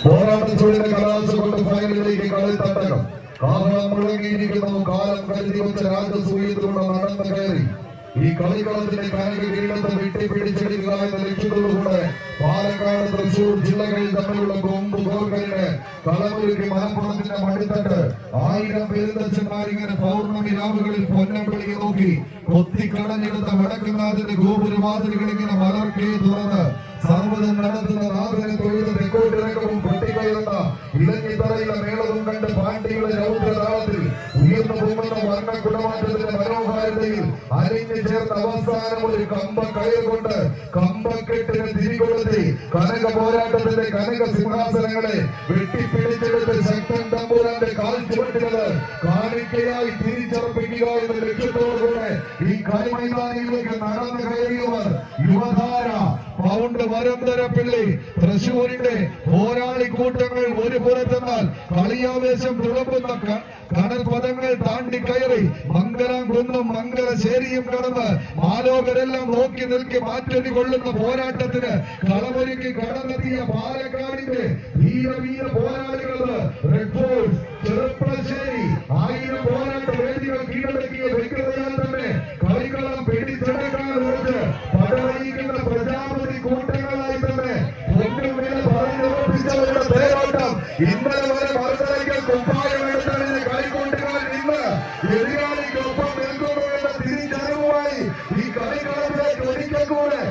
പോരാട്ടച്ചൂടിന്റെ കലാശം കൊണ്ട് ഫൈനലിലേക്ക് കളിത്തട്ടകം കാഹളം മുഴങ്ങിയിരിക്കുന്നു. കാലം കരുതി വെച്ച രാജസൂയത്തിലൂടെ നടന്നു കയറി ഈ കളിക്കളത്തിന്റെ കനക കിരീടത്തെ വെട്ടിപ്പിടിച്ചെടുക്കുക എന്ന ലക്ഷ്യത്തോടുകൂടെ പാലക്കാട് തൃശൂർ ജില്ലകളിൽ തമ്മിലുള്ള കൊമ്പ് ഗോൾകളിന് കളമൊരുക്കി മലപ്പുറത്തിന്റെ മടിത്തട്ട് 1000 പേരുതച്ചന്മാരിങ്ങനെ പൗർണമി രാവുകളിൽ പൊന്നമ്പളിയെ നോക്കി കൊത്തിക്കടഞ്ഞെടുത്ത വടക്കുന്നാഥിന്റെ ഗോപുരവാതിലുകൾ ഇങ്ങനെ മലർക്കെ തുറന്ന് സർവ്വതം നടത്തുന്ന നാഥനെ തൊഴുത് തെക്കോട്ടിറക്കവും പൊട്ടിക്കയറുന്ന ഇലഞ്ഞിത്തറയിലെ മേളവും കണ്ട് പാണ്ഡിയുടെ രൗദ്രതാളത്തിൽ ഉയർന്നു പോകുന്ന വർണ്ണ കുടമാറ്റത്തിന്റെ മനോഹാരിതയിൽ അലിഞ്ഞു ചേർന്ന അവസാനം ഒരു കമ്പക്കയർ കൊണ്ട് കമ്പക്കെട്ടിന് തിരികൊളുത്തി കനക പോരാട്ടത്തിന്റെ കനക സിംഹാസനങ്ങളെ വെട്ടിപ്പിടിച്ചെടുത്ത് ശക്തൻ തമ്പുരാന്റെ കാൽ ചുവട്ടുകള് കാണിക്കയായി തിരിച്ചർപ്പിക്കുക എന്ന ലക്ഷ്യത്തോടുകൂടെ ഈ കളിമൈതാനിയിലേക്ക് നടന്നു കയറിയവർ യുവധാര പൗണ്ട് വരന്തരപ്പിള്ളി തൃശൂരിന്റെ പോരാളി കൂട്ടങ്ങൾ ഒരു പുറത്തെന്നാൽ കളിയാവേശം തുളമ്പുന്ന കടൽ പദങ്ങൾ താണ്ടി കയറി മംഗലം കുന്നും മംഗലശ്ശേരിയും കടന്ന് ആലോകരെല്ലാം നോക്കി നിൽക്കി മാറ്റൊലി കൊള്ളുന്ന പോരാട്ടത്തിന് കളമൊരുക്കി കടന്നെത്തിയ പാലക്കാടിന്റെ ധീരവീര പോരാളികൾ റെഡ് ഫോഴ്സ് ചെറുപ്പശ്ശേരി 1000 പോരാട്ട വേദികൾ കീഴടക്കിയ വ്യക്തതയാൽ തന്നെ കളിക്കളം പിടിച്ചെടുക്കാൻ വെച്ച് പടവഴിക്കുന്ന പ്രജാപതി കൂട്ടങ്ങളായി തന്നെ ഒന്നും മേലെ പറഞ്ഞുറപ്പിച്ചവരുടെ തേരോട്ടം ഇന്നലെ വരെ മറുതലയ്ക്കൽ കുപ്പായം എടുത്തതിന് കളിക്കൊണ്ടുകൾ ഇന്ന് എതിരാളിക്കൊപ്പം നിൽക്കുന്നു എന്ന തിരിച്ചറിവുമായി ഈ കളിക്കളത്തിലേക്ക് ഒരിക്കൽ കൂടെ